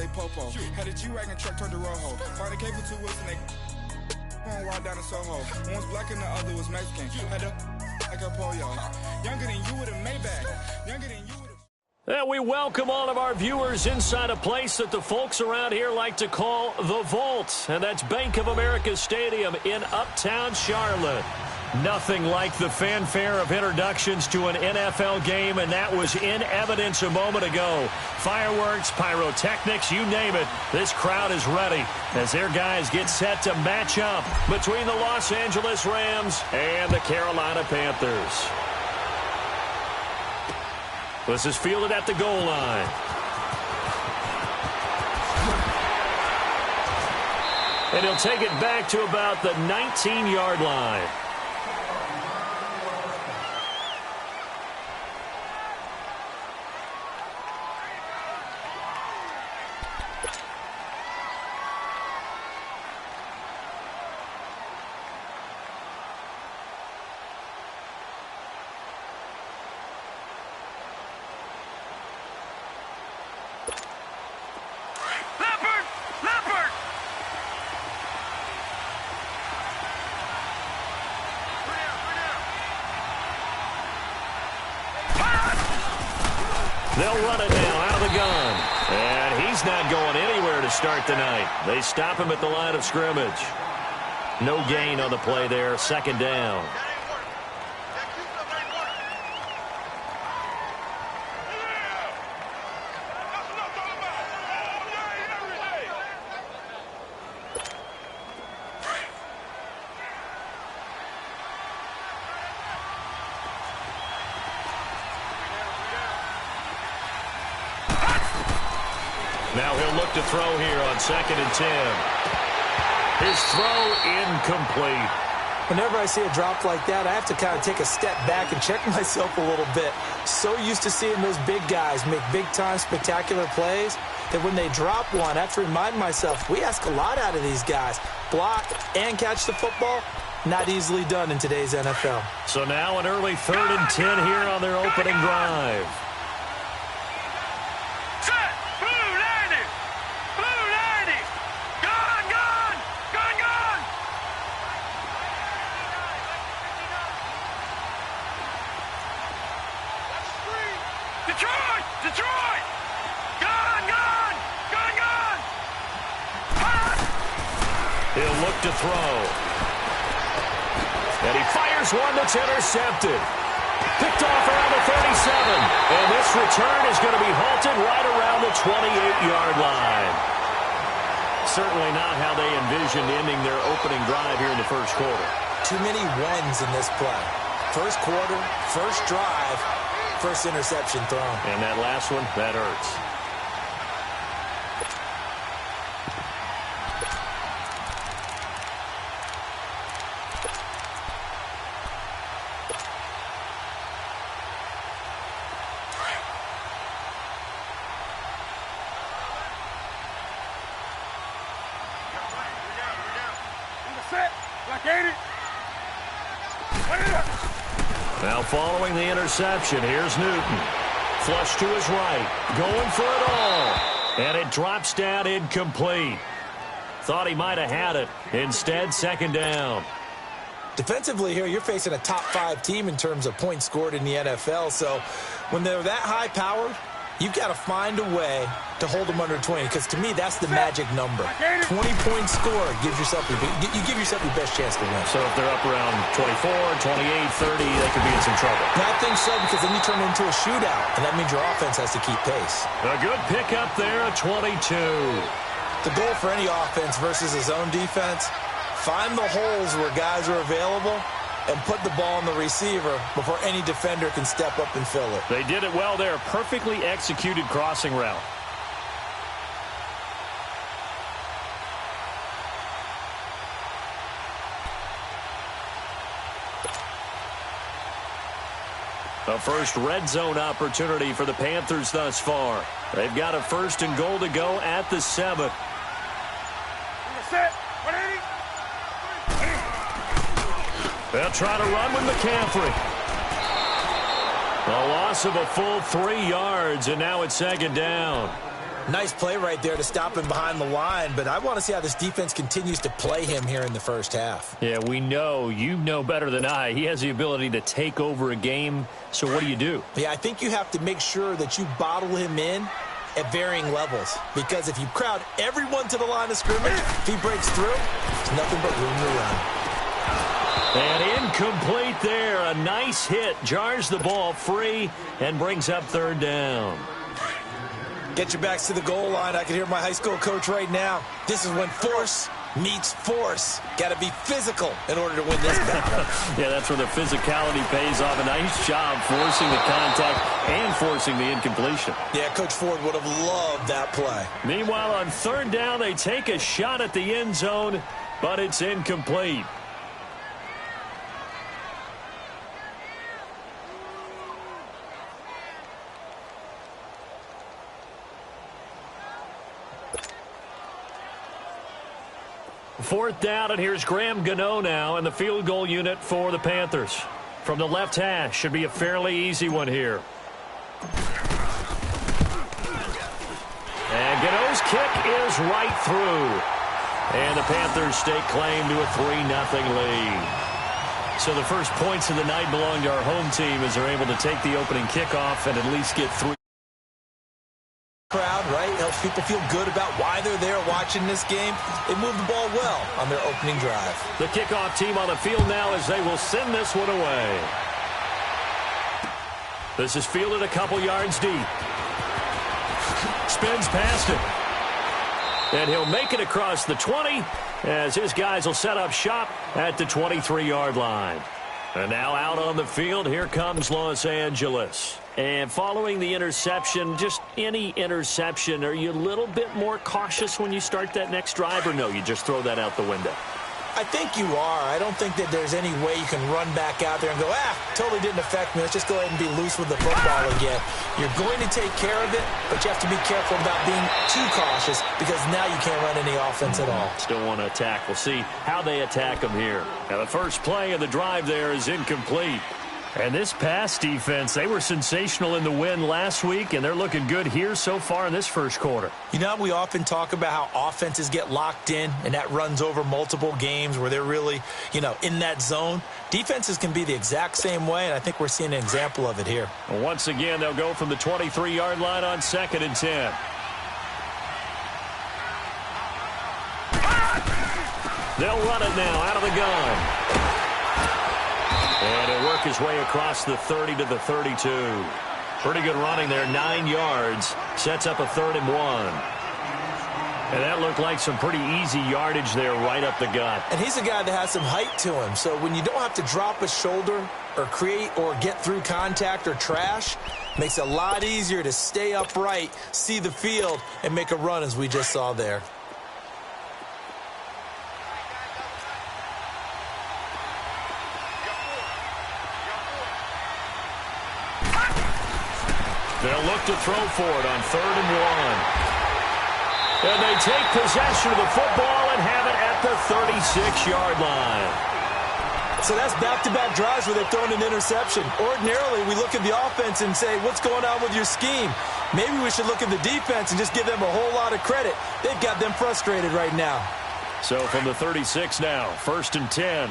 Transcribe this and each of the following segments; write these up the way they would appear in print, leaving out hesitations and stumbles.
they popo. Had a G-Wagon truck turned to Rojo. Find a cable 2 wheels and they on ride down in Soho. One was black and the other was Mexican. Had a like a pollo. Younger than you with a Maybach. Younger than you with a... And we welcome all of our viewers inside a place that the folks around here like to call the Vault. And that's Bank of America Stadium in Uptown Charlotte. Nothing like the fanfare of introductions to an NFL game, and that was in evidence a moment ago. Fireworks, pyrotechnics, you name it. This crowd is ready as their guys get set to match up between the Los Angeles Rams and the Carolina Panthers. This is fielded at the goal line. And he'll take it back to about the 19-yard line. They'll run it now out of the gun. And he's not going anywhere to start the night. They stop him at the line of scrimmage. No gain on the play there. Second down. Now he'll look to throw here on 2nd and 10. His throw incomplete. Whenever I see a drop like that, I have to kind of take a step back and check myself a little bit. So used to seeing those big guys make big-time spectacular plays that when they drop one, I have to remind myself, we ask a lot out of these guys. Block and catch the football, not easily done in today's NFL. So now an early 3rd and 10 here on their opening drive. Detroit! Gone! He'll look to throw. And he fires one that's intercepted. Picked off around the 37. And this return is going to be halted right around the 28-yard line. Certainly not how they envisioned ending their opening drive here in the first quarter. Too many ones in this play. First quarter, first drive, first interception thrown. And that last one, that hurts. Now following the interception, here's Newton. Flush to his right, going for it all. And it drops down incomplete. Thought he might have had it. Instead, second down. Defensively here, you're facing a top 5 team in terms of points scored in the NFL. So when they're that high powered, you've got to find a way to hold them under 20, because to me, that's the magic number. 20-point score gives yourself you give yourself your best chance to win. So if they're up around 24, 28, 30, they could be in some trouble. I think so, because then you turn it into a shootout, and that means your offense has to keep pace. A good pickup there at 22. The goal for any offense versus his own defense, find the holes where guys are available and put the ball on the receiver before any defender can step up and fill it. They did it well there. Perfectly executed crossing route. A first red zone opportunity for the Panthers thus far. They've got a 1st and goal to go at the 7. They'll try to run with McCaffrey. A loss of a full 3 yards, and now it's second down. Nice play right there to stop him behind the line, but I want to see how this defense continues to play him here in the first half. Yeah, we know. You know better than I. He has the ability to take over a game, so what do? Yeah, I think you have to make sure that you bottle him in at varying levels, because if you crowd everyone to the line of scrimmage, if he breaks through, there's nothing but room to run. And incomplete there. A nice hit. Jars the ball free and brings up third down. Get your backs to the goal line. I can hear my high school coach right now. This is when force meets force. Got to be physical in order to win this battle. Yeah, that's where the physicality pays off. A nice job forcing the contact and forcing the incompletion. Yeah, Coach Ford would have loved that play. Meanwhile, on third down, they take a shot at the end zone, but it's incomplete. Fourth down, and here's Graham Gano now in the field goal unit for the Panthers. From the left hash, should be a fairly easy one here. And Gano's kick is right through. And the Panthers stake claim to a 3-0 lead. So the first points of the night belong to our home team as they're able to take the opening kickoff and at least get 3. Crowd, right? Helps people feel good about why they're there watching this game. They move the ball well on their opening drive. The kickoff team on the field now as they will send this one away. This is fielded a couple yards deep. Spins past it. And he'll make it across the 20 as his guys will set up shop at the 23-yard line. And now out on the field, here comes Los Angeles. And following the interception, just any interception, are you a little bit more cautious when you start that next drive, or no, you just throw that out the window? I think you are. I don't think that there's any way you can run back out there and go, totally didn't affect me. Let's just go ahead and be loose with the football again. You're going to take care of it, but you have to be careful about being too cautious because now you can't run any offense at all. Still want to attack. We'll see how they attack them here. Now, the first play of the drive there is incomplete. And this pass defense, they were sensational in the win last week, and they're looking good here so far in this first quarter. You know, we often talk about how offenses get locked in, and that runs over multiple games where they're really, in that zone. Defenses can be the exact same way, and I think we're seeing an example of it here. Well, once again, they'll go from the 23-yard line on 2nd and 10. They'll run it now out of the gun. And he'll work his way across the 30 to the 32. Pretty good running there, 9 yards. Sets up a 3rd and 1. And that looked like some pretty easy yardage there right up the gut. And he's a guy that has some height to him. So when you don't have to drop a shoulder or create or get through contact or trash, makes it a lot easier to stay upright, see the field, and make a run as we just saw there. They'll look to throw for it on 3rd and 1. And they take possession of the football and have it at the 36-yard line. So that's back-to-back drives where they've thrown an interception. Ordinarily, we look at the offense and say, what's going on with your scheme? Maybe we should look at the defense and just give them a whole lot of credit. They've got them frustrated right now. So from the 36 now, 1st and 10.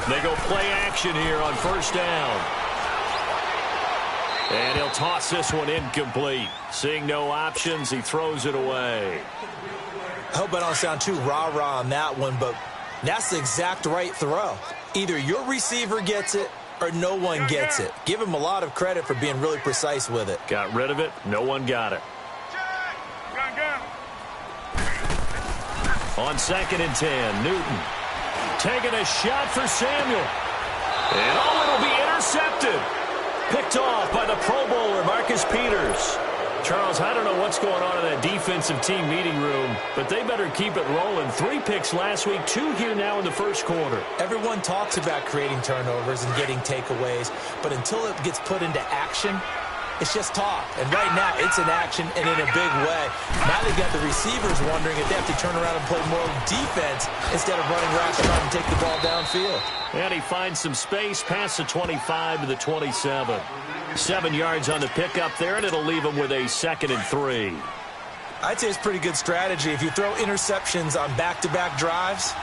They go play action here on 1st down. And he'll toss this one incomplete. Seeing no options, he throws it away. I hope I don't sound too rah-rah on that one, but that's the exact right throw. Either your receiver gets it or no one gets it. Give him a lot of credit for being really precise with it. Got rid of it. No one got it. On 2nd and 10, Newton. Taking a shot for Samuel. And it'll be intercepted. Picked off by the Pro Bowler, Marcus Peters. Charles, I don't know what's going on in that defensive team meeting room, but they better keep it rolling. 3 picks last week, 2 here now in the first quarter. Everyone talks about creating turnovers and getting takeaways, but until it gets put into action, It's just talk. And right now, it's in action and in a big way. Now they've got the receivers wondering if they have to turn around and play more defense instead of running routes trying to take the ball downfield. And he finds some space past the 25 to the 27. 7 yards on the pickup there, and it'll leave him with a 2nd and 3. I'd say it's pretty good strategy. If you throw interceptions on back-to-back drives,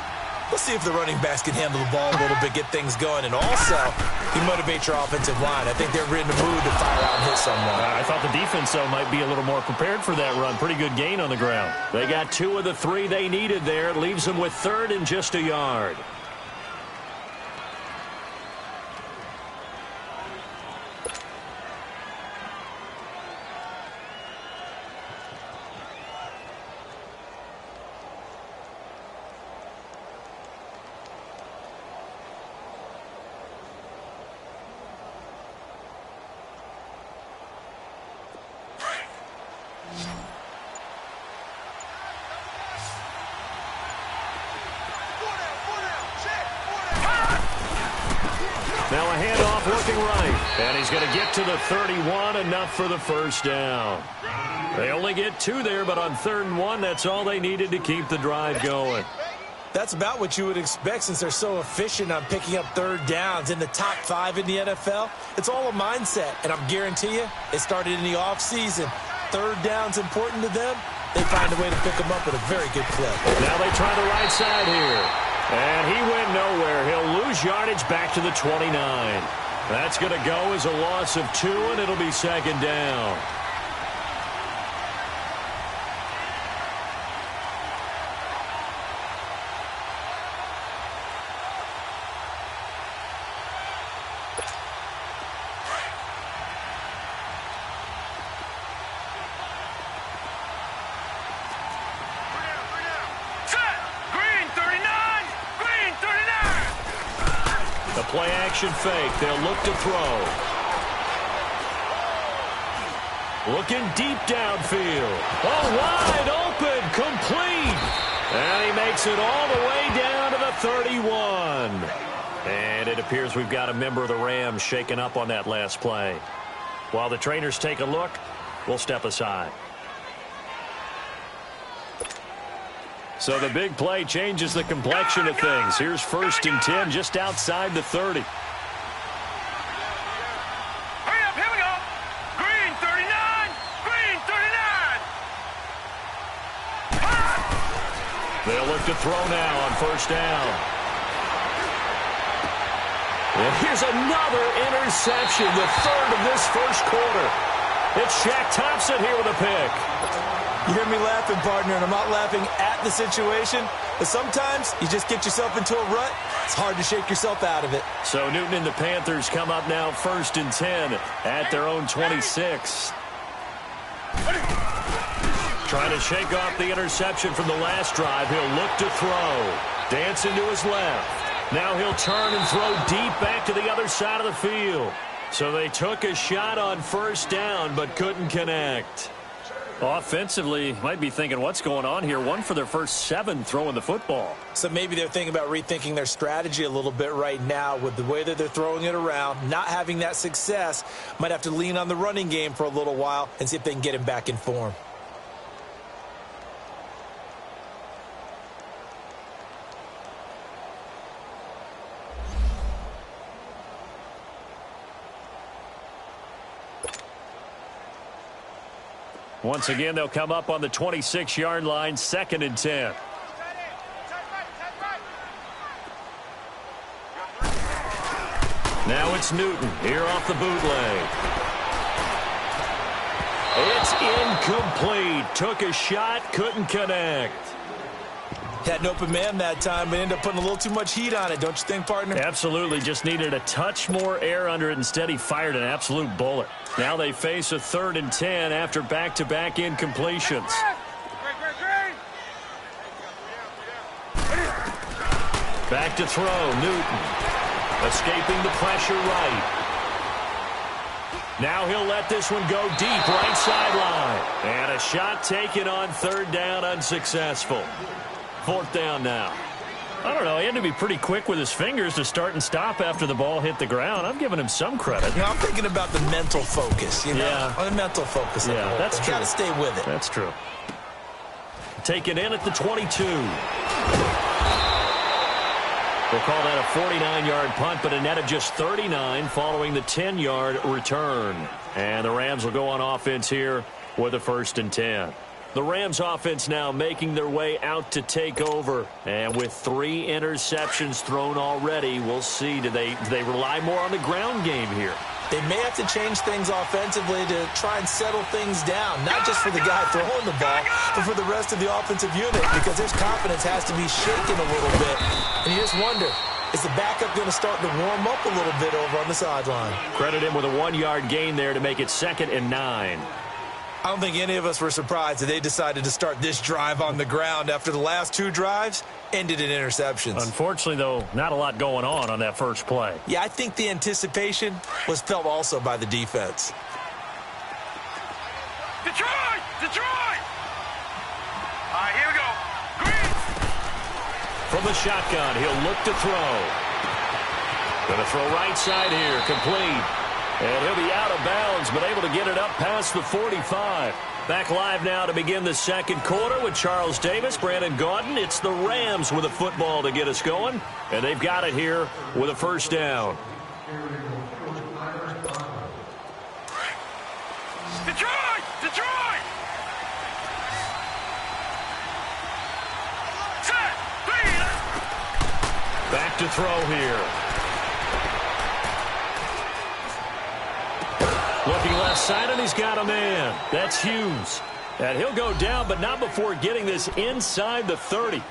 let's see if the running backs can handle the ball a little bit, get things going, and also you motivate your offensive line. I think they're in the mood to fire out and hit someone. I thought the defense, though, might be a little more prepared for that run. Pretty good gain on the ground. They got 2 of the 3 they needed there. It leaves them with 3rd and just a yard. Now a handoff looking right. And he's going to get to the 31, enough for the first down. They only get 2 there, but on 3rd and 1, that's all they needed to keep the drive going. That's about what you would expect since they're so efficient on picking up 3rd downs in the top 5 in the NFL. It's all a mindset, and I'm guarantee you it started in the offseason. 3rd down's important to them. They find a way to pick them up at a very good clip. Now they try the right side here. And he went nowhere. He'll lose yardage back to the 29. That's going to go as a loss of 2, and it'll be 2nd down. Play action fake. They'll look to throw. Looking deep downfield. Oh, wide open. Complete. And he makes it all the way down to the 31. And it appears we've got a member of the Rams shaken up on that last play. While the trainers take a look, we'll step aside. So the big play changes the complexion of things. Here's 1st and 10 just outside the 30. Hurry up, here we go. Green 39, green 39. They'll look to throw now on 1st down. And here's another interception, the 3rd of this 1st quarter. It's Shaq Thompson here with a pick. You hear me laughing, partner, and I'm not laughing at the situation, but sometimes you just get yourself into a rut. It's hard to shake yourself out of it. So Newton and the Panthers come up now 1st and 10 at their own 26. Trying to shake off the interception from the last drive. He'll look to throw. Dancing to his left. Now he'll turn and throw deep back to the other side of the field. So they took a shot on 1st down but couldn't connect. Offensively, might be thinking, what's going on here? 1 for their first 7 throwing the football. So maybe they're thinking about rethinking their strategy a little bit right now with the way that they're throwing it around, not having that success. Might have to lean on the running game for a little while and see if they can get him back in form. Once again, they'll come up on the 26-yard line, 2nd and 10. Now it's Newton here off the bootleg. It's incomplete. Took a shot, couldn't connect. Had an open man that time, but ended up putting a little too much heat on it, don't you think, partner? Absolutely. Just needed a touch more air under it. Instead, he fired an absolute bullet. Now they face a 3rd and 10 after back-to-back incompletions. Back to throw, Newton. Escaping the pressure right. Now he'll let this one go deep, right sideline. And a shot taken on 3rd down, unsuccessful. 4th down now. I don't know. He had to be pretty quick with his fingers to start and stop after the ball hit the ground. I'm giving him some credit. I'm thinking about the mental focus, Yeah. The mental focus. Yeah, that's true. Got to stay with it. That's true. Taken in at the 22. We'll call that a 49-yard punt, but a net of just 39 following the 10-yard return. And the Rams will go on offense here with a 1st and 10. The Rams offense now making their way out to take over. And with 3 interceptions thrown already, we'll see. Do they rely more on the ground game here? They may have to change things offensively to try and settle things down, not just for the guy throwing the ball, but for the rest of the offensive unit, because his confidence has to be shaken a little bit. And you just wonder, is the backup going to start to warm up a little bit over on the sideline? Credit him with a 1-yard gain there to make it 2nd and 9. I don't think any of us were surprised that they decided to start this drive on the ground after the last 2 drives ended in interceptions. Unfortunately, though, not a lot going on that first play. Yeah, I think the anticipation was felt also by the defense. Detroit! Detroit! All right, here we go. Green! From the shotgun, he'll look to throw. Going to throw right side here, complete. And he'll be out of bounds, but able to get it up past the 45. Back live now to begin the second quarter with Charles Davis, Brandon Gaudin. It's the Rams with a football to get us going, and they've got it here with a 1st down. Detroit! Detroit! Set! Back to throw here. Looking left side, and he's got a man. That's Hughes. And he'll go down, but not before getting this inside the 30.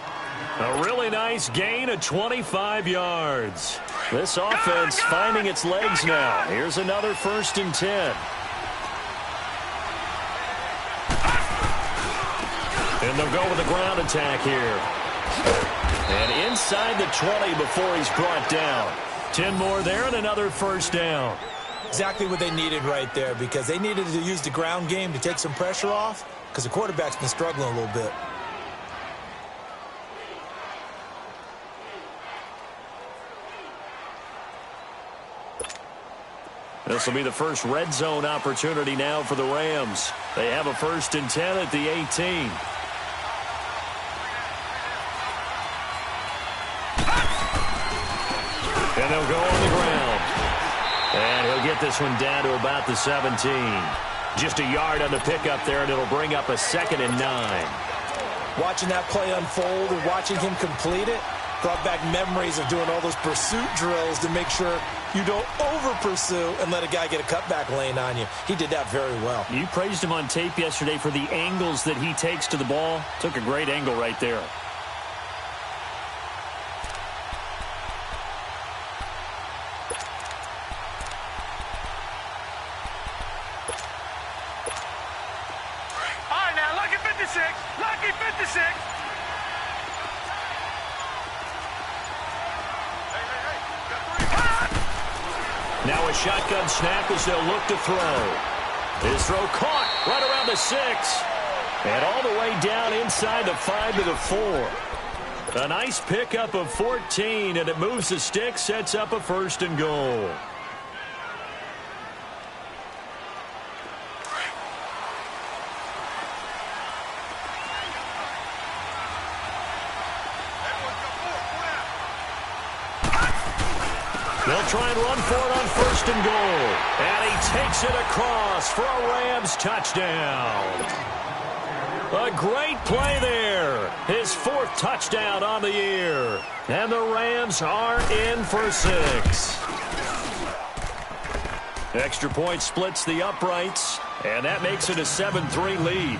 A really nice gain of 25 yards. This offense finding its legs now. Here's another 1st and 10. And they'll go with the ground attack here. And inside the 20 before he's brought down. 10 more there and another 1st down. Exactly what they needed right there, because they needed to use the ground game to take some pressure off, because the quarterback's been struggling a little bit. This will be the first red zone opportunity now for the Rams. They have a 1st and 10 at the 18. And they'll go on the ground. And he'll get this one down to about the 17. Just a yard on the pickup there, and it'll bring up a 2nd and 9. Watching that play unfold and watching him complete it brought back memories of doing all those pursuit drills to make sure you don't over-pursue and let a guy get a cutback lane on you. He did that very well. You praised him on tape yesterday for the angles that he takes to the ball. Took a great angle right there. Lucky 56. Now a shotgun snap as they'll look to throw. His throw caught right around the 6. And all the way down inside the 5 to the 4. A nice pickup of 14, and it moves the stick, sets up a 1st and goal. They'll try and run for it on 1st and goal. And he takes it across for a Rams touchdown. A great play there. His 4th touchdown on the year. And the Rams are in for 6. Extra point splits the uprights. And that makes it a 7-3 lead.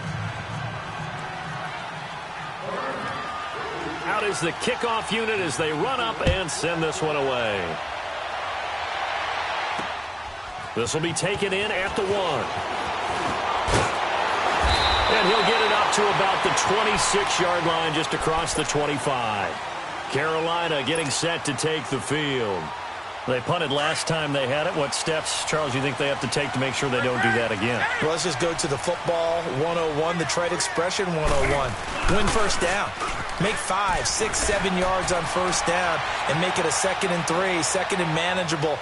Out is the kickoff unit as they run up and send this one away. This will be taken in at the 1. And he'll get it up to about the 26-yard line, just across the 25. Carolina getting set to take the field. They punted last time they had it. What steps, Charles, you think they have to take to make sure they don't do that again? Well, let's just go to the football 101, the trade expression 101. Win 1st down. Make 5, 6, 7 yards on first down and make it a 2nd and 3, 2nd and manageable.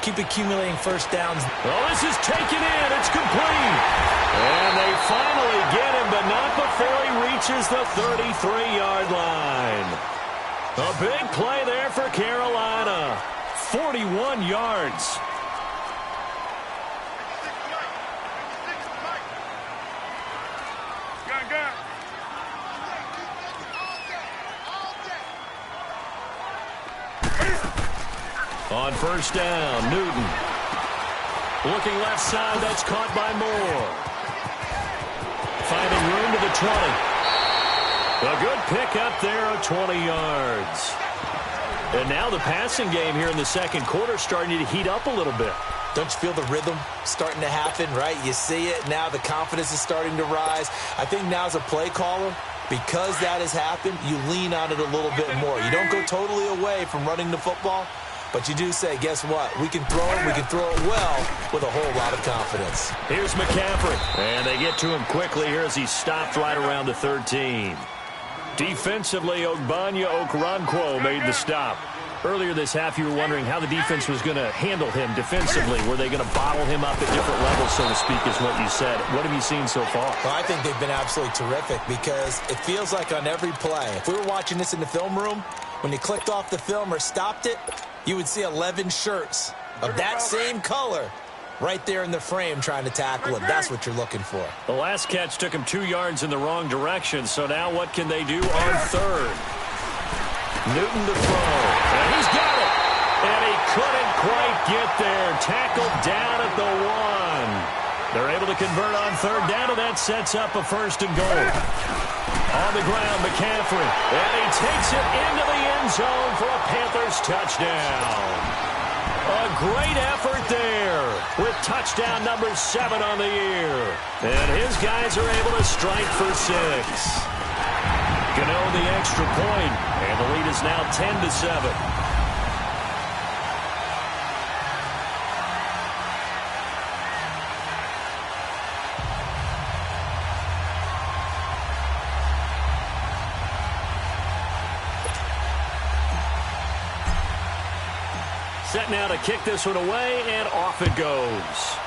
Keep accumulating first downs. Well, this is taken in. It's complete. And they finally get him, but not before he reaches the 33-yard line. A big play there for Carolina. 41 yards. On first down, Newton. Looking left side, that's caught by Moore. Finding room to the 20. A good pick up there of 20 yards. And now the passing game here in the second quarter starting to heat up a little bit. Don't you feel the rhythm starting to happen, right? You see it. Now the confidence is starting to rise. I think now as a play caller, because that has happened, you lean on it a little bit more. You don't go totally away from running the football, but you do say, guess what? We can throw it. We can throw it well with a whole lot of confidence. Here's McCaffrey. And they get to him quickly here as he's stopped right around the 13. Defensively, Ogbanya Okoronkwo made the stop. Earlier this half, you were wondering how the defense was going to handle him defensively. Were they going to bottle him up at different levels, so to speak, is what you said. What have you seen so far? Well, I think they've been absolutely terrific because it feels like on every play, if we were watching this in the film room, when you clicked off the film or stopped it, you would see 11 shirts of that same color right there in the frame trying to tackle him. That's what you're looking for. The last catch took him 2 yards in the wrong direction, so now what can they do on third? Newton to throw, and he's got it. And he couldn't quite get there. Tackled down at the 1. They're able to convert on third down, and that sets up a 1st and goal. On the ground, McCaffrey, and he takes it into the end zone for a Panthers touchdown. A great effort there with touchdown number 7 on the year. And his guys are able to strike for 6. Gano the extra point, and the lead is now 10-7. Set now to kick this one away, and off it goes.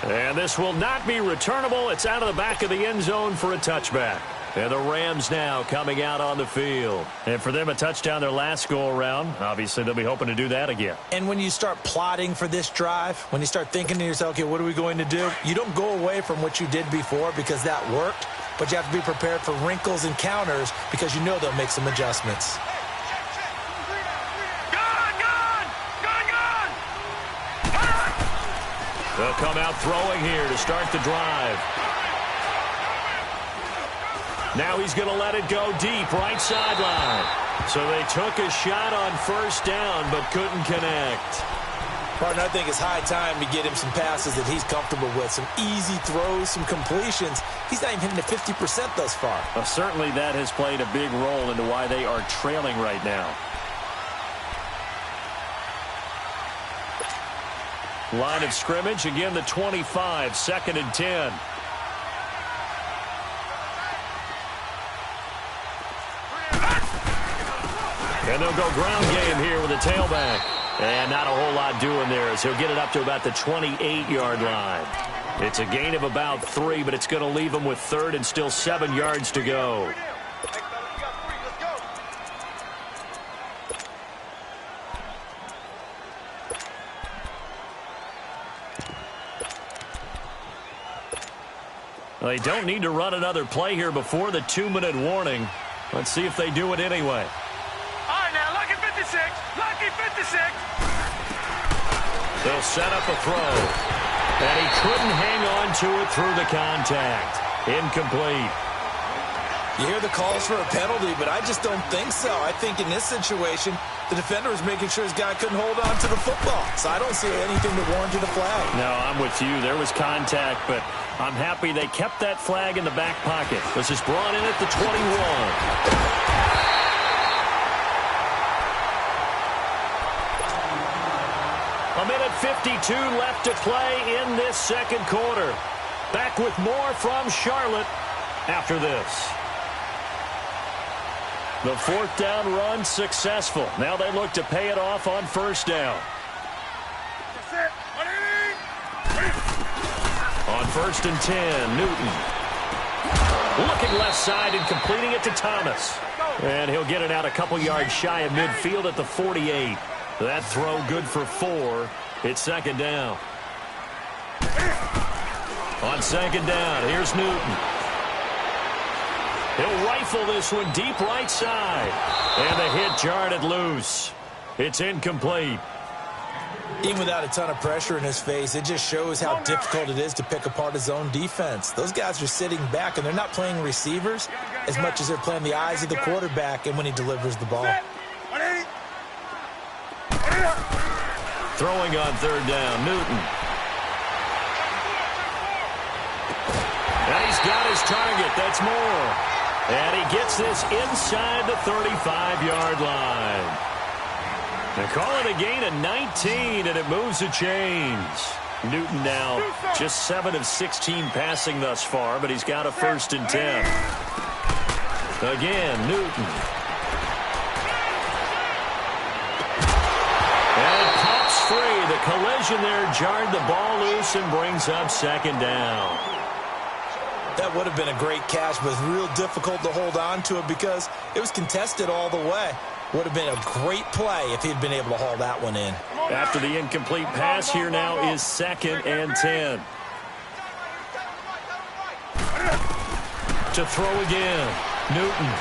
And this will not be returnable. It's out of the back of the end zone for a touchback. And the Rams now coming out on the field. And for them, a touchdown their last go-around. Obviously, they'll be hoping to do that again. And when you start plotting for this drive, when you start thinking to yourself, okay, what are we going to do? You don't go away from what you did before because that worked. But you have to be prepared for wrinkles and counters because you know they'll make some adjustments. They'll come out throwing here to start the drive. Now he's going to let it go deep, right sideline. So they took a shot on first down, but couldn't connect. Partner, I think it's high time to get him some passes that he's comfortable with. Some easy throws, some completions. He's not even hitting the 50% thus far. Well, certainly that has played a big role into why they are trailing right now. Line of scrimmage, again the 25, 2nd and 10. And they'll go ground game here with a tailback. And not a whole lot doing there as he'll get it up to about the 28-yard line. It's a gain of about 3, but it's going to leave him with 3rd and still 7 yards to go. They don't need to run another play here before the 2-minute warning. Let's see if they do it anyway. All right, now, lucky 56. Lucky 56. They'll set up a throw. And he couldn't hang on to it through the contact. Incomplete. You hear the calls for a penalty, but I just don't think so. I think in this situation, the defender was making sure his guy couldn't hold on to the football. So I don't see anything that warranted a flag. No, I'm with you. There was contact, but I'm happy they kept that flag in the back pocket. This is brought in at the 21. A minute 52 left to play in this second quarter. Back with more from Charlotte after this. The fourth down run successful. Now they look to pay it off on first down. On 1st and 10, Newton. Looking left side and completing it to Thomas. And he'll get it out a couple yards shy of midfield at the 48. That throw good for 4. It's second down. On second down, here's Newton. He'll rifle this one deep right side. And the hit jarred it loose. It's incomplete. Even without a ton of pressure in his face, it just shows how difficult it is to pick apart his own defense. Those guys are sitting back, and they're not playing receivers as much as they're playing the eyes of the quarterback and when he delivers the ball. Throwing on third down, Newton. And he's got his target. That's Moore. And he gets this inside the 35-yard line. They call it a gain of 19, and it moves the chains. Newton now just 7 of 16 passing thus far, but he's got a 1st and 10. Again, Newton. And it pops free. The collision there jarred the ball loose and brings up second down. That would have been a great catch, but it's real difficult to hold on to it because it was contested all the way. Would have been a great play if he'd been able to haul that one in. After the incomplete pass, here now is 2nd and 10. To throw again, Newton.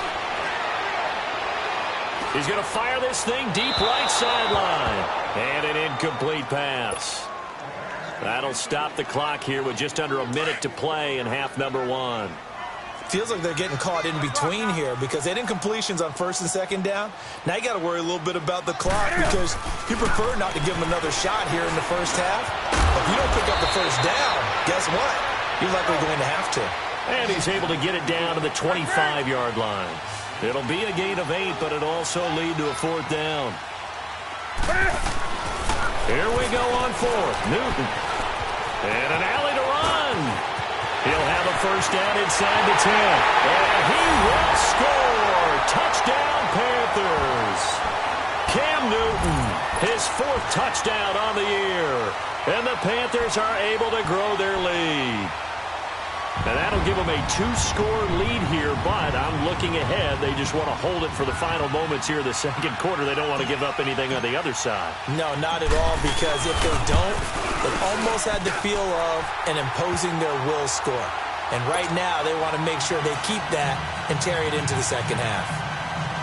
He's going to fire this thing deep right sideline. And an incomplete pass. That'll stop the clock here with just under a minute to play in half number 1. Feels like they're getting caught in between here because they had incompletions on 1st and 2nd down. Now you got to worry a little bit about the clock because you prefer not to give them another shot here in the first half. If you don't pick up the first down, guess what? You're likely going to have to. And he's able to get it down to the 25-yard line. It'll be a gain of 8, but it'll also lead to a 4th down. Here we go on 4th. Newton. And an alley to run. He'll have a 1st down inside the 10. And he will score. Touchdown, Panthers. Cam Newton, his 4th touchdown on the year. And the Panthers are able to grow their lead. And that'll give them a 2-score lead here, but I'm looking ahead. They just want to hold it for the final moments here in the second quarter. They don't want to give up anything on the other side. No, not at all, because if they don't, they almost had the feel of an imposing their will score. And right now, they want to make sure they keep that and carry it into the second half.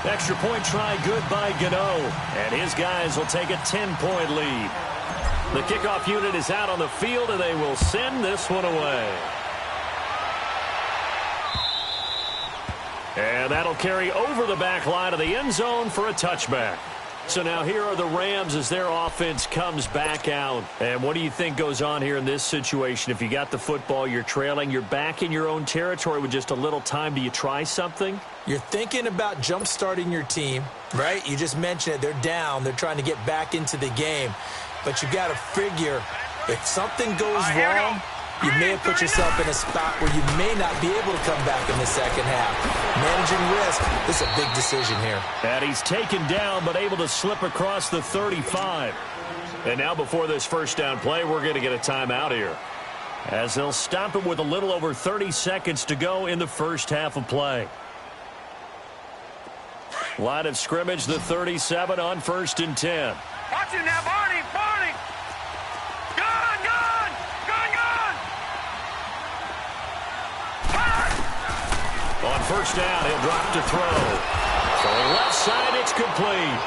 Extra point try good by Gano, and his guys will take a 10-point lead. The kickoff unit is out on the field, and they will send this one away. And that'll carry over the back line of the end zone for a touchback. So now here are the Rams as their offense comes back out. And what do you think goes on here in this situation? If you got the football, you're trailing, you're back in your own territory with just a little time. Do you try something? You're thinking about jump-starting your team, right? You just mentioned it. They're down. They're trying to get back into the game. But you got to figure if something goes wrong, you may have put yourself in a spot where you may not be able to come back in the second half. Managing risk, this is a big decision here. And he's taken down but able to slip across the 35. And now before this first down play, we're going to get a timeout here, as they'll stop it with a little over 30 seconds to go in the first half of play. Line of scrimmage, the 37 on 1st and 10. Watch it now, Barney, Barney. Gun, gun, gun, gun. On 1st down, he'll drop to throw. Throwing left side, it's complete.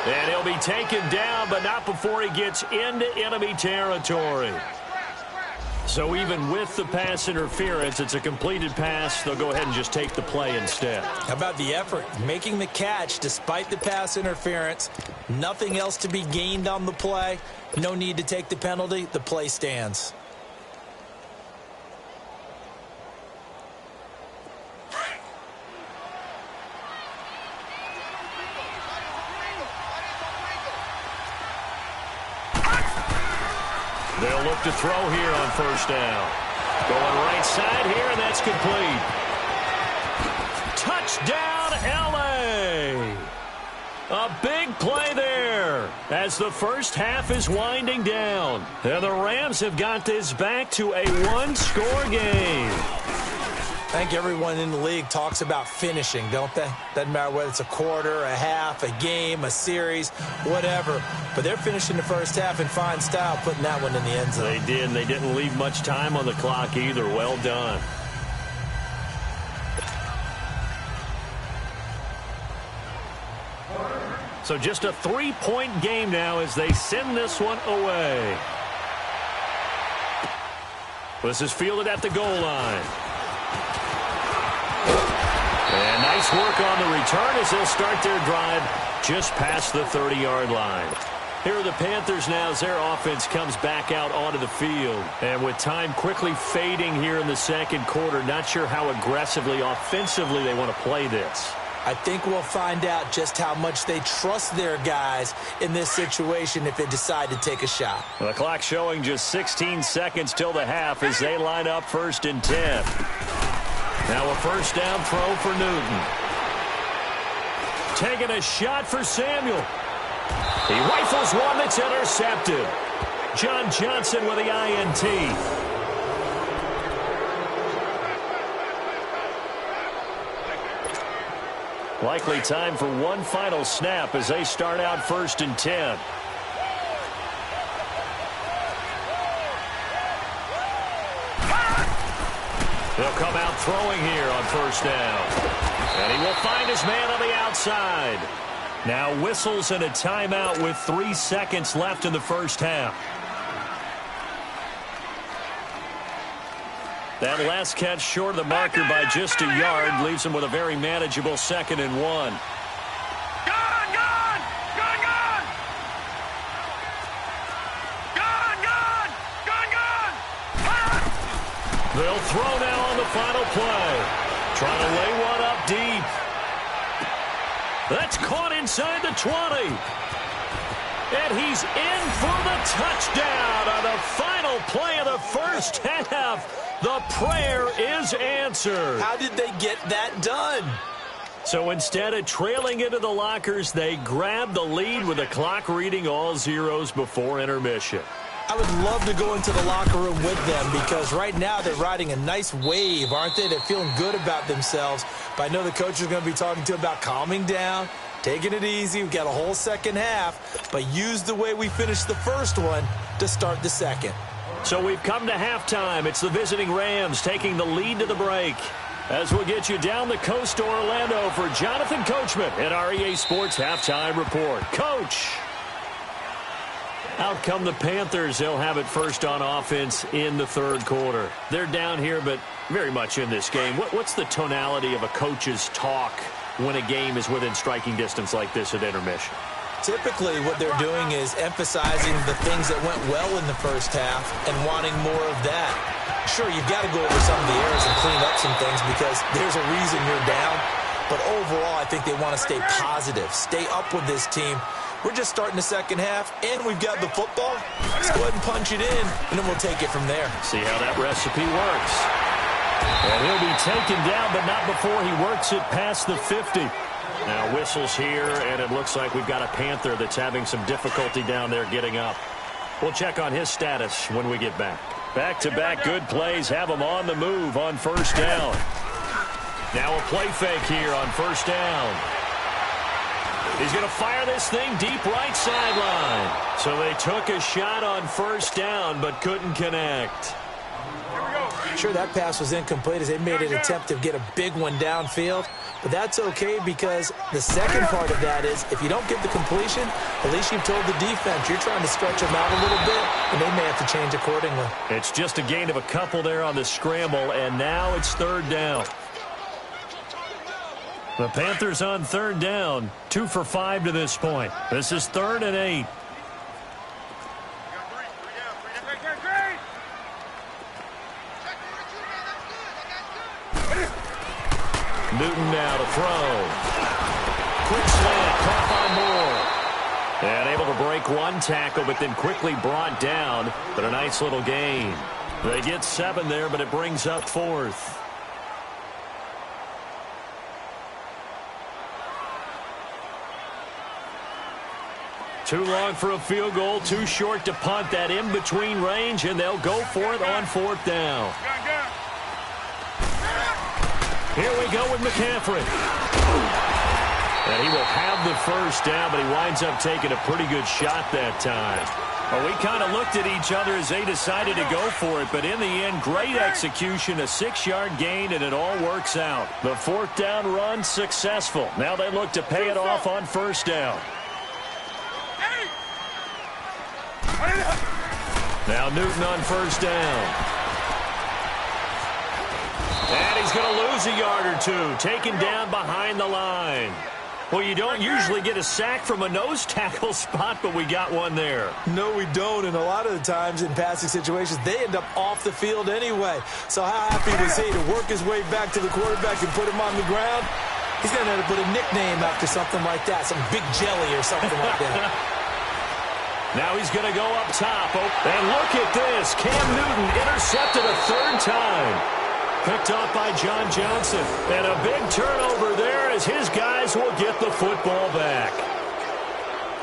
And he'll be taken down, but not before he gets into enemy territory. So even with the pass interference, it's a completed pass. They'll go ahead and just take the play instead. How about the effort? Making the catch despite the pass interference. Nothing else to be gained on the play. No need to take the penalty. The play stands. They'll look to throw here on 1st down. Going right side here, and that's complete. Touchdown, L.A. A big play there as the first half is winding down. And the Rams have got this back to a one-score game. I think everyone in the league talks about finishing, don't they? Doesn't matter whether it's a quarter, a half, a game, a series, whatever. But they're finishing the first half in fine style, putting that one in the end zone. They did, and they didn't leave much time on the clock either. Well done. So just a 3-point game now as they send this one away. This is fielded at the goal line. And nice work on the return as they'll start their drive just past the 30-yard line. Here are the Panthers now as their offense comes back out onto the field. And with time quickly fading here in the second quarter, not sure how aggressively, offensively they want to play this. I think we'll find out just how much they trust their guys in this situation if they decide to take a shot. The clock showing just 16 seconds till the half as they line up 1st and 10. Now a first down throw for Newton. Taking a shot for Samuel. He rifles one that's intercepted. John Johnson with the INT. Likely time for one final snap as they start out 1st and 10. He'll come out throwing here on 1st down. And he will find his man on the outside. Now whistles and a timeout with 3 seconds left in the first half. That last catch short of the marker by just a yard leaves him with a very manageable 2nd and 1. Gone! Gone! Gone! Gone! Gone! Gone! Gone! Gone! Ah! They'll throw now on the final play. Trying to lay one up deep. That's caught inside the 20. And he's in for the touchdown on the final play of the first half. The prayer is answered. How did they get that done? So instead of trailing into the lockers, they grabbed the lead with the clock reading all zeros before intermission. I would love to go into the locker room with them because right now they're riding a nice wave, aren't they? They're feeling good about themselves. But I know the coach is going to be talking to them about calming down, taking it easy. We've got a whole second half, but use the way we finished the first one to start the second. So we've come to halftime. It's the visiting Rams taking the lead to the break. As we'll get you down the coast to Orlando for Jonathan Coachman at our EA Sports Halftime Report. Coach! Out come the Panthers. They'll have it first on offense in the third quarter. They're down here, but very much in this game. What's the tonality of a coach's talk when a game is within striking distance like this at intermission? Typically, what they're doing is emphasizing the things that went well in the first half and wanting more of that. Sure, you've got to go over some of the errors and clean up some things because there's a reason you're down. But overall, I think they want to stay positive, stay up with this team. We're just starting the second half, and we've got the football. Let's go ahead and punch it in, and then we'll take it from there. See how that recipe works. And he'll be taken down, but not before he works it past the 50. Now whistles here, and it looks like we've got a Panther that's having some difficulty down there getting up. We'll check on his status when we get back. Back-to-back good plays have him on the move on 1st down. Now a play fake here on 1st down. He's going to fire this thing deep right sideline. So they took a shot on 1st down, but couldn't connect. Sure, that pass was incomplete as they made an attempt to get a big one downfield. But that's okay because the second part of that is if you don't get the completion, at least you've told the defense you're trying to stretch them out a little bit, and they may have to change accordingly. It's just a gain of a couple there on the scramble, and now it's 3rd down. The Panthers on 3rd down, 2 for 5 to this point. This is 3rd and 8. Newton now to throw. Quick slant, caught by Moore. And able to break one tackle, but then quickly brought down. But a nice little gain. They get 7 there, but it brings up 4th. Too long for a field goal, too short to punt. That in-between range, and they'll go for it on 4th down. Here we go with McCaffrey. And he will have the first down, but he winds up taking a pretty good shot that time. Well, we kind of looked at each other as they decided to go for it, but in the end, great execution, a 6-yard gain, and it all works out. The 4th down run successful. Now they look to pay it off on 1st down. Now Newton on 1st down. And he's going to lose a yard or two, taken down behind the line. Well, you don't usually get a sack from a nose tackle spot, but we got one there. No, we don't, and a lot of the times in passing situations, they end up off the field anyway. So how happy was he to work his way back to the quarterback and put him on the ground? He's going to have to put a nickname after something like that, some Big Jelly or something like that. Now he's going to go up top. And look at this. Cam Newton intercepted a 3rd time. Picked off by John Johnson. And a big turnover there as his guys will get the football back.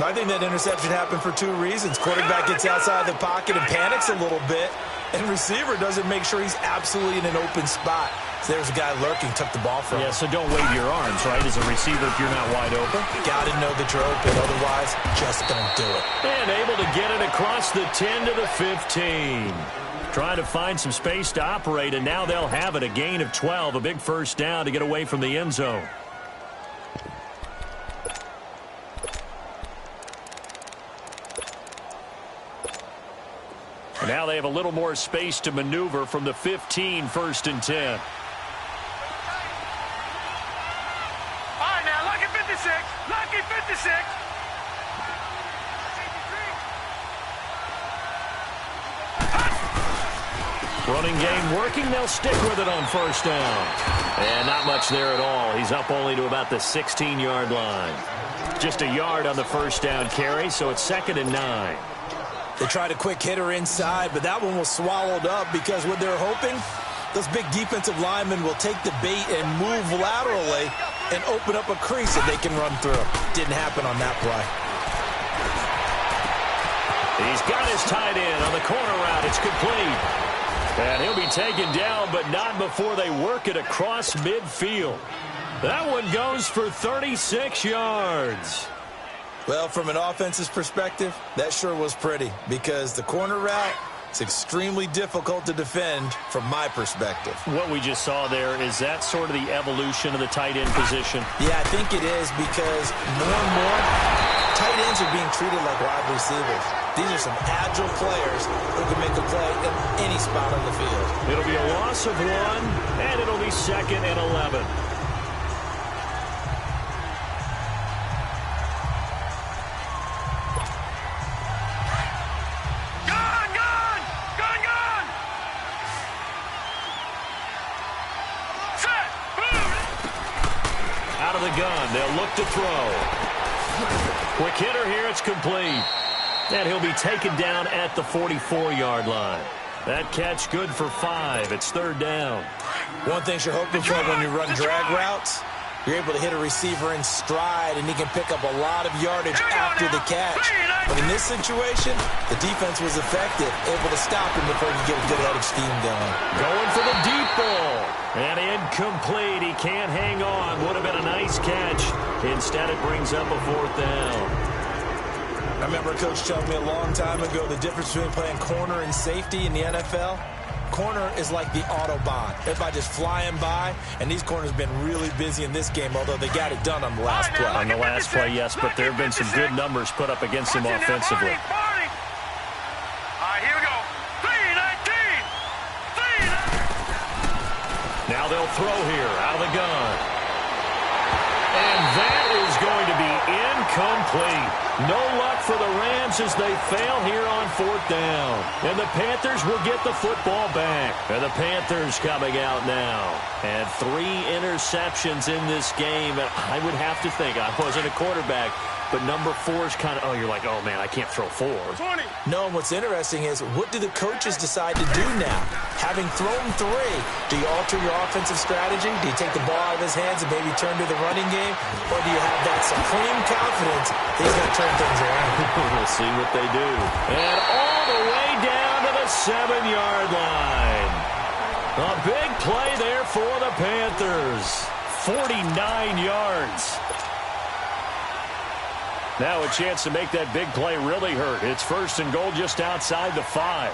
I think that interception happened for 2 reasons. Quarterback gets outside the pocket and panics a little bit. And receiver doesn't make sure he's absolutely in an open spot. So there's a guy lurking, took the ball from him. Yeah, so don't wave your arms, right, as a receiver if you're not wide open. Got to know that you're open. Otherwise, just don't do it. And able to get it across the 10 to the 15. Trying to find some space to operate, and now they'll have it. A gain of 12, a big 1st down to get away from the end zone. And now they have a little more space to maneuver from the 15, 1st and 10. All right, now, lucky 56. Lucky 56. Running game working. They'll stick with it on 1st down. And not much there at all. He's up only to about the 16-yard line. Just a yard on the 1st down carry, so it's 2nd and 9. They tried a quick hitter inside, but that one was swallowed up because what they're hoping, those big defensive linemen will take the bait and move laterally and open up a crease that they can run through. Didn't happen on that play. He's got his tight end on the corner route. It's complete. And he'll be taken down, but not before they work it across midfield. That one goes for 36 yards. Well, from an offense's perspective, that sure was pretty because the corner route is extremely difficult to defend from my perspective. What we just saw there, is that sort of the evolution of the tight end position? Yeah, I think it is because more and more tight ends are being treated like wide receivers. These are some agile players who can make a play in any spot on the field. It'll be a loss of 1, and it'll be 2nd and 11. Out of the gun, they'll look to throw. Quick hitter here, it's complete. And he'll be taken down at the 44-yard line. That catch good for 5. It's 3rd down. One thing you're hoping for when you run drag routes, you're able to hit a receiver in stride, and he can pick up a lot of yardage after the catch. But in this situation, the defense was effective, able to stop him before he could get a good headed scheme going. Going for the deep ball. And incomplete. He can't hang on. Would have been a nice catch. Instead, it brings up a 4th down. I remember a coach telling me a long time ago the difference between playing corner and safety in the NFL. Corner is like the Autobahn. Everybody just flying by, and these corners have been really busy in this game, although they got it done on the last play. On the last play, yes, but there have been some good numbers put up against him offensively. All right, here we go. 3-19. Now they'll throw here out of the gun. And that is going to be incomplete. No luck for the Rams as they fail here on 4th down. And the Panthers will get the football back. And the Panthers coming out now. And 3 interceptions in this game. And I would have to think, I wasn't a quarterback, but number 4 is kind of, you're like, oh, man, I can't throw 4. 20. No, and what's interesting is, what do the coaches decide to do now? Having thrown 3, do you alter your offensive strategy? Do you take the ball out of his hands and maybe turn to the running game? Or do you have that supreme confidence that he's going to try turn things around. We'll see what they do. And all the way down to the 7-yard line. A big play there for the Panthers. 49 yards. Now a chance to make that big play really hurt. It's 1st and goal just outside the 5.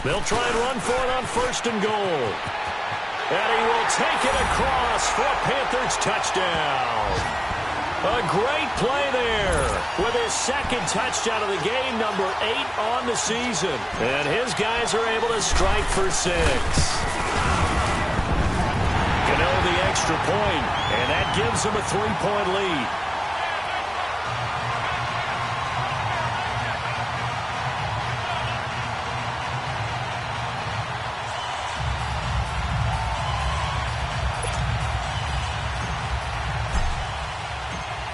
They'll try and run for it on 1st and goal. And he will take it across for a Panthers touchdown. A great play there with his 2nd touchdown of the game, number 8 on the season. And his guys are able to strike for 6. The extra point, and that gives them a 3-point lead.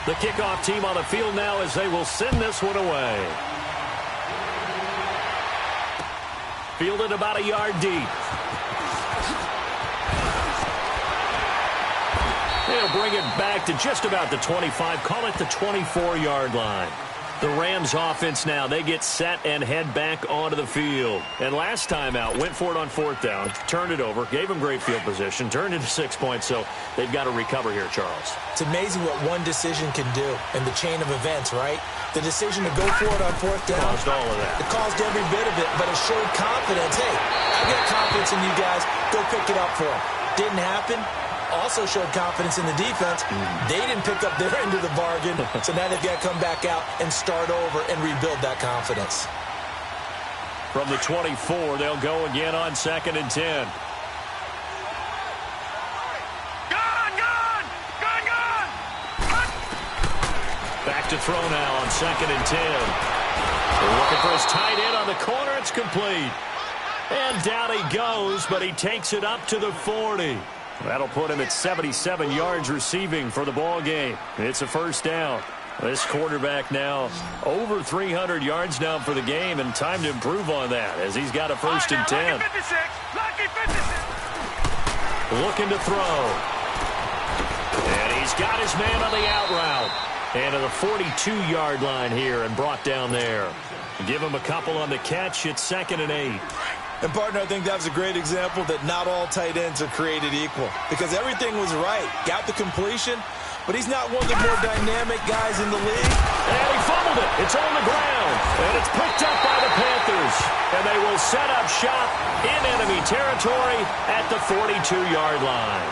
The kickoff team on the field now as they will send this one away. Fielded about a yard deep. They'll bring it back to just about the 25. Call it the 24-yard line. The Rams offense now, they get set and head back onto the field. And last time out, went for it on 4th down, turned it over, gave them great field position, turned into 6 points, so they've got to recover here, Charles. It's amazing what one decision can do in the chain of events, right? The decision to go for it on 4th down. Caused all of that. It caused every bit of it, but it showed confidence. Hey, I've got confidence in you guys. Go pick it up for them. Didn't happen. Also showed confidence in the defense. They didn't pick up their end of the bargain, so now they've got to come back out and start over and rebuild that confidence. From the 24, they'll go again on 2nd and 10. Back to throw now on 2nd and 10. They're looking for his tight end on the corner. It's complete. And down he goes, but he takes it up to the 40. That'll put him at 77 yards receiving for the ball game. It's a 1st down. This quarterback now over 300 yards now for the game, and time to improve on that as he's got a 1st and 10. Looking to throw. And he's got his man on the out route. And to the 42-yard line here and brought down there. Give him a couple on the catch. It's 2nd and 8. And, partner, I think that was a great example that not all tight ends are created equal because everything was right. Got the completion, but he's not one of the more dynamic guys in the league. And he fumbled it. It's on the ground. And it's picked up by the Panthers. And they will set up shop in enemy territory at the 42-yard line.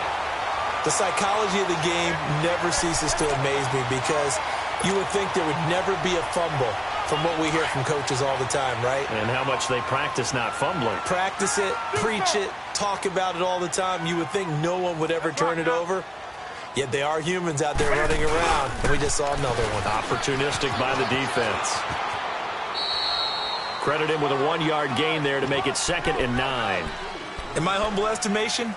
The psychology of the game never ceases to amaze me because you would think there would never be a fumble from what we hear from coaches all the time, right? And how much they practice not fumbling. Practice it, preach it, talk about it all the time. You would think no one would ever turn it over. Yet they are humans out there running around, and we just saw another one. Opportunistic by the defense. Credit him with a 1-yard gain there to make it 2nd and 9. In my humble estimation,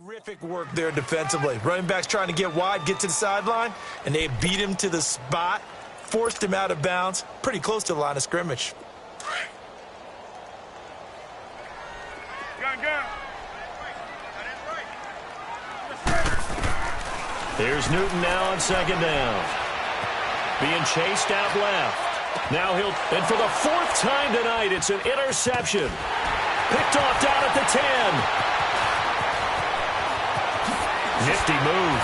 terrific work there defensively. Running backs trying to get wide, get to the sideline, and they beat him to the spot, forced him out of bounds, pretty close to the line of scrimmage. Here's Newton now on 2nd down. Being chased out left. Now and for the 4th time tonight, it's an interception. Picked off down at the 10. Nifty move.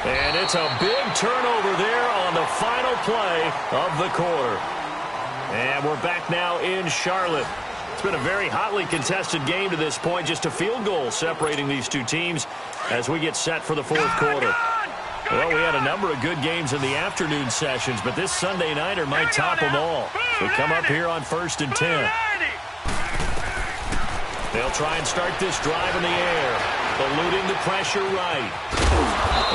And it's a big turnover there on the final play of the quarter. And we're back now in Charlotte. been a very hotly contested game to this point. Just a field goal separating these two teams as we get set for the fourth quarter. Well, we had a number of good games in the afternoon sessions, but this Sunday nighter might top them all. We come up here on 1st and 10. They'll try and start this drive in the air, eluding the pressure right.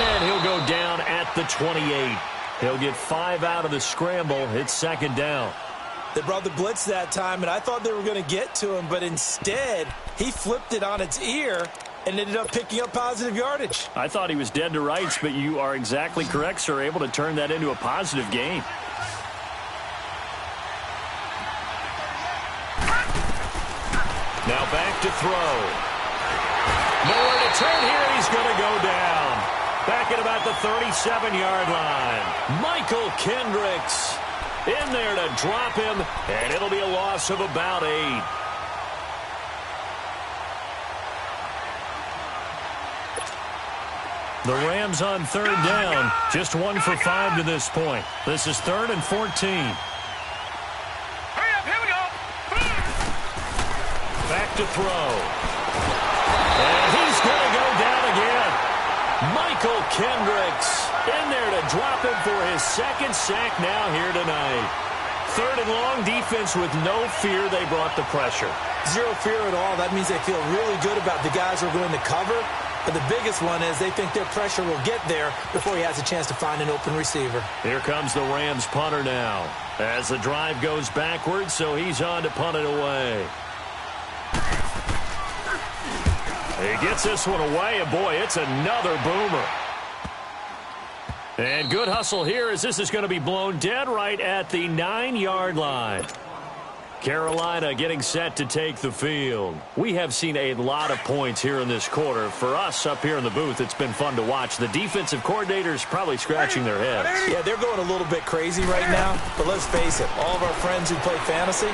And he'll go down at the 28. He'll get 5 out of the scramble. It's 2nd down. They brought the blitz that time, and I thought they were going to get to him, but instead, he flipped it on its ear and ended up picking up positive yardage. I thought he was dead to rights, but you are exactly correct, sir, able to turn that into a positive gain. Now back to throw. Nowhere to turn here. He's going to go down. Back at about the 37-yard line. Michael Kendricks in there to drop him, and it'll be a loss of about 8. The Rams on 3rd down. Just 1 for 5 to this point. This is 3rd and 14. Hurry up, here we go. Back to throw. And he's going to go down again. Michael Kendricks in there to drop him for his 2nd sack now here tonight. 3rd and long, defense with no fear. They brought the pressure. Zero fear at all. That means they feel really good about the guys who are going to cover. But the biggest one is they think their pressure will get there before he has a chance to find an open receiver. Here comes the Rams punter now as the drive goes backwards, so he's on to punt it away. He gets this one away, and boy, it's another boomer. And good hustle here as this is going to be blown dead right at the 9-yard line. Carolina getting set to take the field. We have seen a lot of points here in this quarter. For us up here in the booth, it's been fun to watch. The defensive coordinators probably scratching their heads. Yeah, they're going a little bit crazy right now. But let's face it, all of our friends who play fantasy,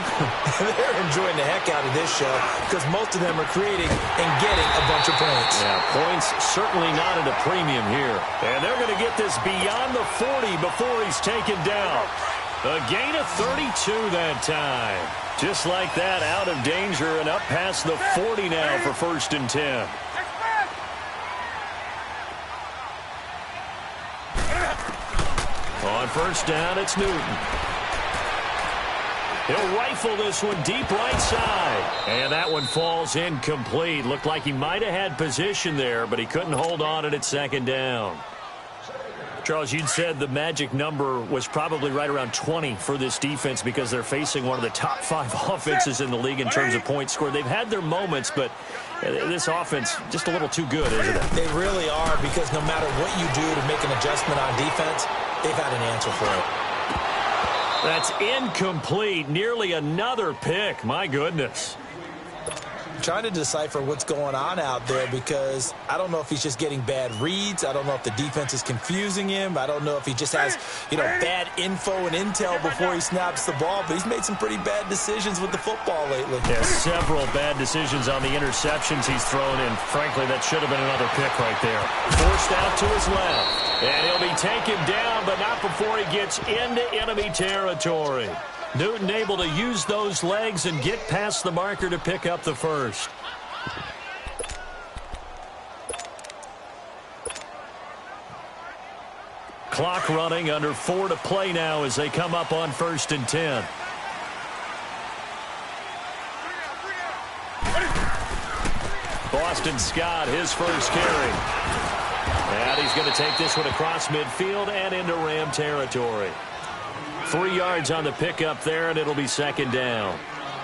they're enjoying the heck out of this show because most of them are creating and getting a bunch of points. Yeah, points certainly not at a premium here. And they're going to get this beyond the 40 before he's taken down. A gain of 32 that time. Just like that, out of danger and up past the 40 now for 1st and 10. On 1st down, it's Newton. He'll rifle this one deep right side. And that one falls incomplete. Looked like he might have had position there, but he couldn't hold on it at 2nd down. Charles, you'd said the magic number was probably right around 20 for this defense because they're facing one of the top 5 offenses in the league in terms of points scored. They've had their moments, but this offense just a little too good, isn't it? They really are because no matter what you do to make an adjustment on defense, they've had an answer for it. That's incomplete. Nearly another pick. My goodness. Trying to decipher what's going on out there because I don't know if he's just getting bad reads. I don't know if the defense is confusing him. I don't know if he just has, bad info and intel before he snaps the ball. But he's made some pretty bad decisions with the football lately. Yeah, several bad decisions on the interceptions he's thrown in. Frankly, that should have been another pick right there. Forced out to his left. And he'll be taken down, but not before he gets into enemy territory. Newton able to use those legs and get past the marker to pick up the first. Clock running, under 4 to play now as they come up on 1st and 10. Boston Scott, his first carry. And he's going to take this one across midfield and into Ram territory. 3 yards on the pickup there, and it'll be 2nd down.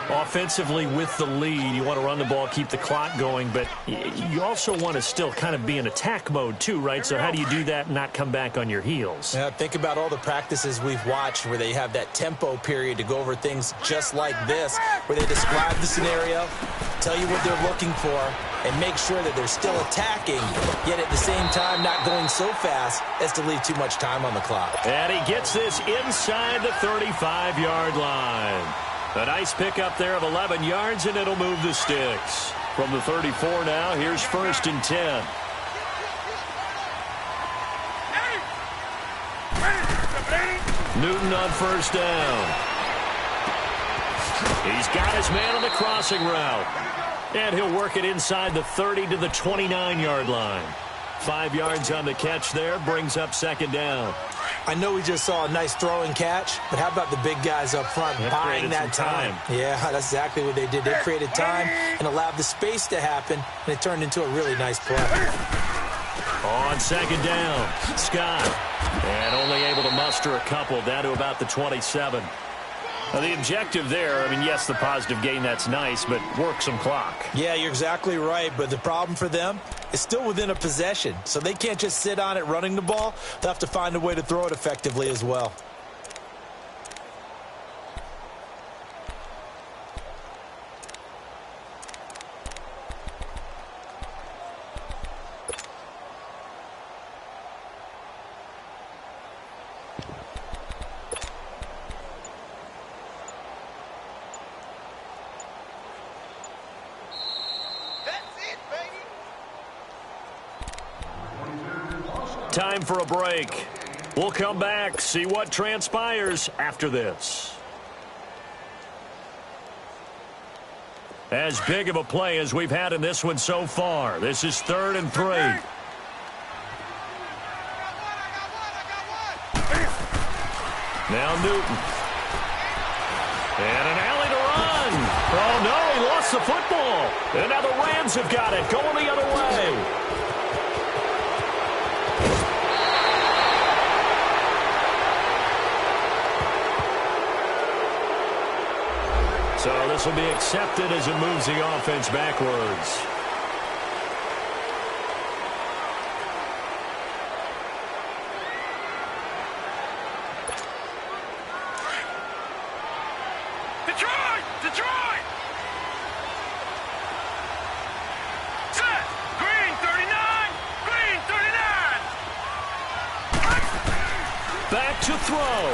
Offensively with the lead, you want to run the ball, keep the clock going, but you also want to still kind of be in attack mode too, right? So how do you do that and not come back on your heels? Yeah, think about all the practices we've watched where they have that tempo period to go over things just like this, where they describe the scenario, tell you what they're looking for, and make sure that they're still attacking, yet at the same time not going so fast as to leave too much time on the clock. And he gets this inside the 35-yard line. A nice pickup there of 11 yards, and it'll move the sticks. From the 34 now, here's 1st and 10. Newton on 1st down. He's got his man on the crossing route. And he'll work it inside the 30 to the 29-yard line. 5 yards on the catch there, brings up second down. I know we just saw a nice throwing catch, but how about the big guys up front buying that time? Yeah, that's exactly what they did. They created time and allowed the space to happen, and it turned into a really nice play. On second down, Scott. And only able to muster a couple down to about the 27. Now, the objective there, I mean, yes, the positive gain, that's nice, but work some clock. Yeah, you're exactly right, but the problem for them is still within a possession, so they can't just sit on it running the ball. They'll have to find a way to throw it effectively as well. Time for a break. We'll come back, see what transpires after this. As big of a play as we've had in this one so far. This is 3rd and 3. Now Newton. And an alley to run. Oh, no, he lost the football. And now the Rams have got it, going the other way. So this will be accepted as it moves the offense backwards. Detroit! Detroit! Set! Green 39! Green 39! Back to throw.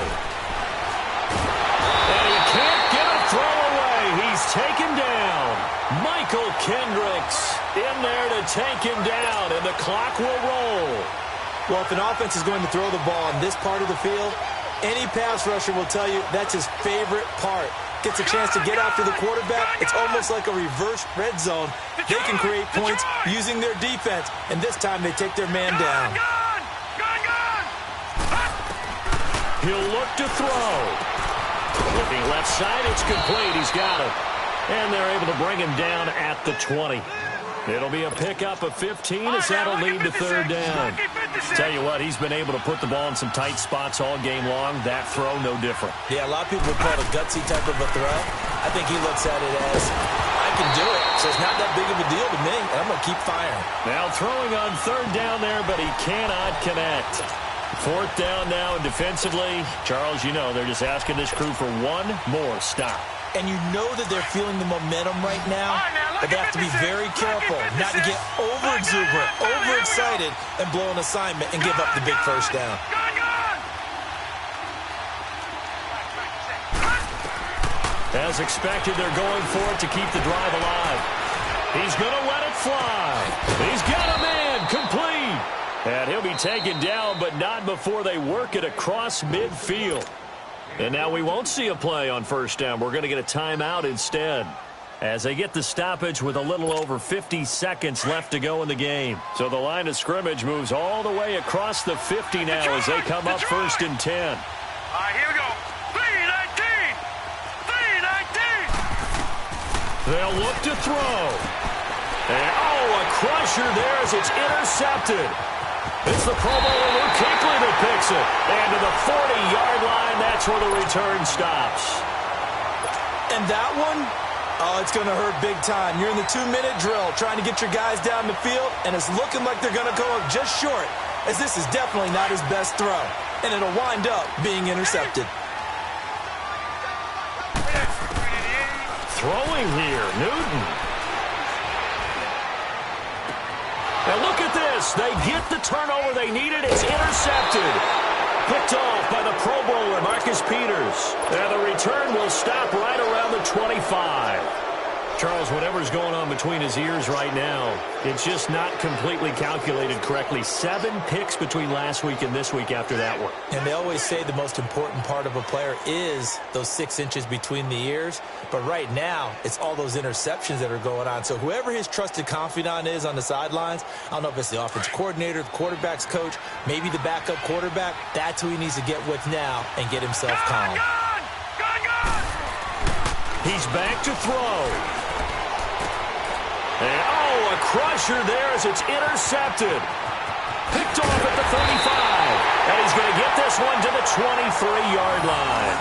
And he can't get a throw away. He's taken down. Michael Kendricks in there to take him down, and the clock will roll. Well, if an offense is going to throw the ball in this part of the field, any pass rusher will tell you that's his favorite part. Gets a chance to get after the quarterback. It's almost like a reverse red zone. They can create points using their defense, and this time they take their man down. He'll look to throw. Looking left side, it's complete. He's got it. And they're able to bring him down at the 20. It'll be a pickup of 15 as that'll lead to 3rd down. Tell you what, he's been able to put the ball in some tight spots all game long. That throw, no different. Yeah, a lot of people would call it a gutsy type of a throw. I think he looks at it as, I can do it, so it's not that big of a deal to me, and I'm going to keep firing. Now throwing on 3rd down there, but he cannot connect. 4th down now, and defensively, Charles, you know, they're just asking this crew for one more stop. And you know that they're feeling the momentum right now, but they have to be very careful not to get over-exuberant, overexcited, and blow an assignment and give up the big 1st down. As expected, they're going for it to keep the drive alive. He's going to let it fly. He's got a man, complete. And he'll be taken down, but not before they work it across midfield. And now we won't see a play on 1st down. We're going to get a timeout instead, as they get the stoppage with a little over 50 seconds left to go in the game. So the line of scrimmage moves all the way across the 50 now as they come up 1st and 10. All right, here we go. 3-19! 3-19! They'll look to throw. And, a crusher there as it's intercepted. It's the Pro Bowler Luke Kuechly that picks it. And to the 40-yard line, that's where the return stops. And that one, it's going to hurt big time. You're in the 2-minute drill trying to get your guys down the field, and it's looking like they're going to go up just short, as this is definitely not his best throw. And it'll wind up being intercepted. Throwing here, Newton. And look at this. They get the turnover they needed. It's intercepted. Picked off by the Pro Bowler, Marcus Peters. And the return will stop right around the 25. Charles, whatever's going on between his ears right now, it's just not completely calculated correctly. 7 picks between last week and this week after that one. And they always say the most important part of a player is those 6 inches between the ears. But right now, it's all those interceptions that are going on. So whoever his trusted confidant is on the sidelines, I don't know if it's the offensive coordinator, the quarterback's coach, maybe the backup quarterback, that's who he needs to get with now and get himself calm. He's back to throw. And, a crusher there as it's intercepted. Picked off at the 35. And he's going to get this one to the 23-yard line.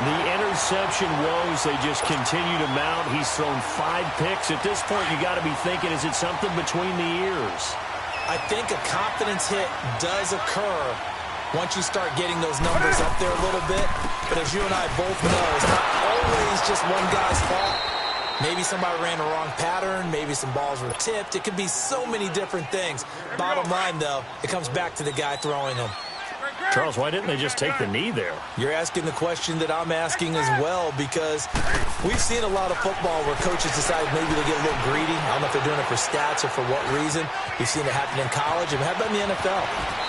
The interception woes, they just continue to mount. He's thrown 5 picks. At this point, you got to be thinking, is it something between the ears? I think a confidence hit does occur once you start getting those numbers up there a little bit. But as you and I both know, it's not always just one guy's fault. Maybe somebody ran a wrong pattern. Maybe some balls were tipped. It could be so many different things. Bottom line, though, it comes back to the guy throwing them. Charles, why didn't they just take the knee there? You're asking the question that I'm asking as well, because we've seen a lot of football where coaches decide maybe they get a little greedy. I don't know if they're doing it for stats or for what reason. We've seen it happen in college, and how about in the NFL?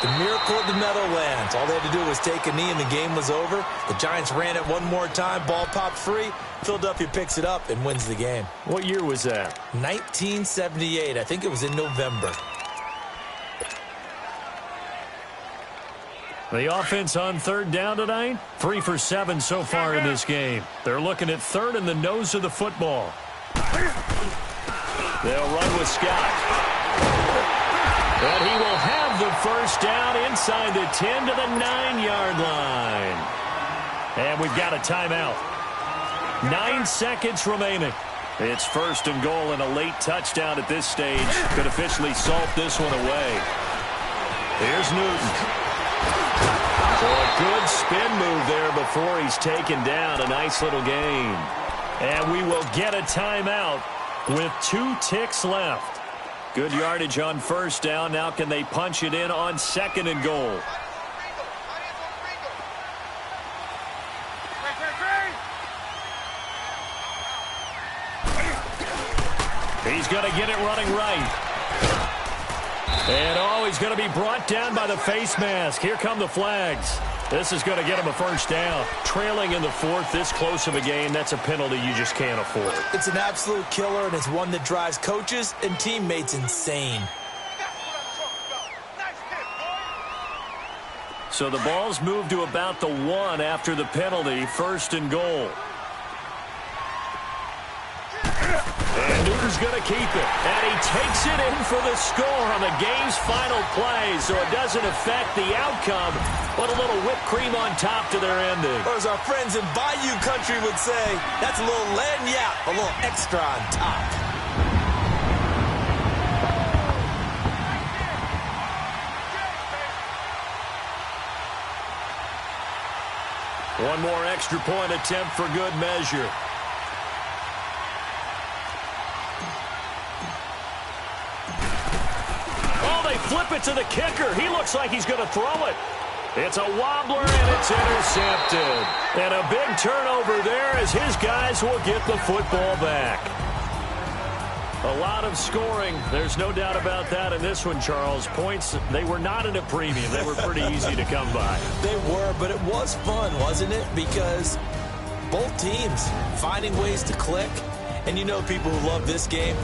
The miracle of the Meadowlands. All they had to do was take a knee, and the game was over. The Giants ran it one more time. Ball popped free. Philadelphia picks it up and wins the game. What year was that? 1978. I think it was in November. The offense on 3rd down tonight, 3 for 7 so far in this game. They're looking at 3rd and the nose of the football. They'll run with Scott. And he will have the first down inside the 10 to the 9-yard line. And we've got a timeout. 9 seconds remaining. It's 1st and goal, and a late touchdown at this stage could officially salt this one away. Here's Newton. So a good spin move there before he's taken down. A nice little gain. And we will get a timeout with 2 ticks left. Good yardage on 1st down. Now can they punch it in on 2nd and goal? He's going to get it running right. And, he's going to be brought down by the face mask. Here come the flags. This is going to get him a 1st down. Trailing in the 4th, this close of a game, that's a penalty you just can't afford. It's an absolute killer, and it's one that drives coaches and teammates insane. So the ball's moved to about the 1 after the penalty. 1st and goal. And Newton's going to keep it. And he takes it in for the score on the game's final play. So it doesn't affect the outcome, but a little whipped cream on top to their ending. Or as our friends in Bayou Country would say, that's a little lagniappe, a little extra on top. One more extra point attempt for good measure. Flip it to the kicker. He looks like he's going to throw it. It's a wobbler, and it's intercepted. And a big turnover there as his guys will get the football back. A lot of scoring. There's no doubt about that in this one, Charles. Points, they were not at a premium. They were pretty easy to come by. They were, but it was fun, wasn't it? Because both teams finding ways to click. And you know people who love this game,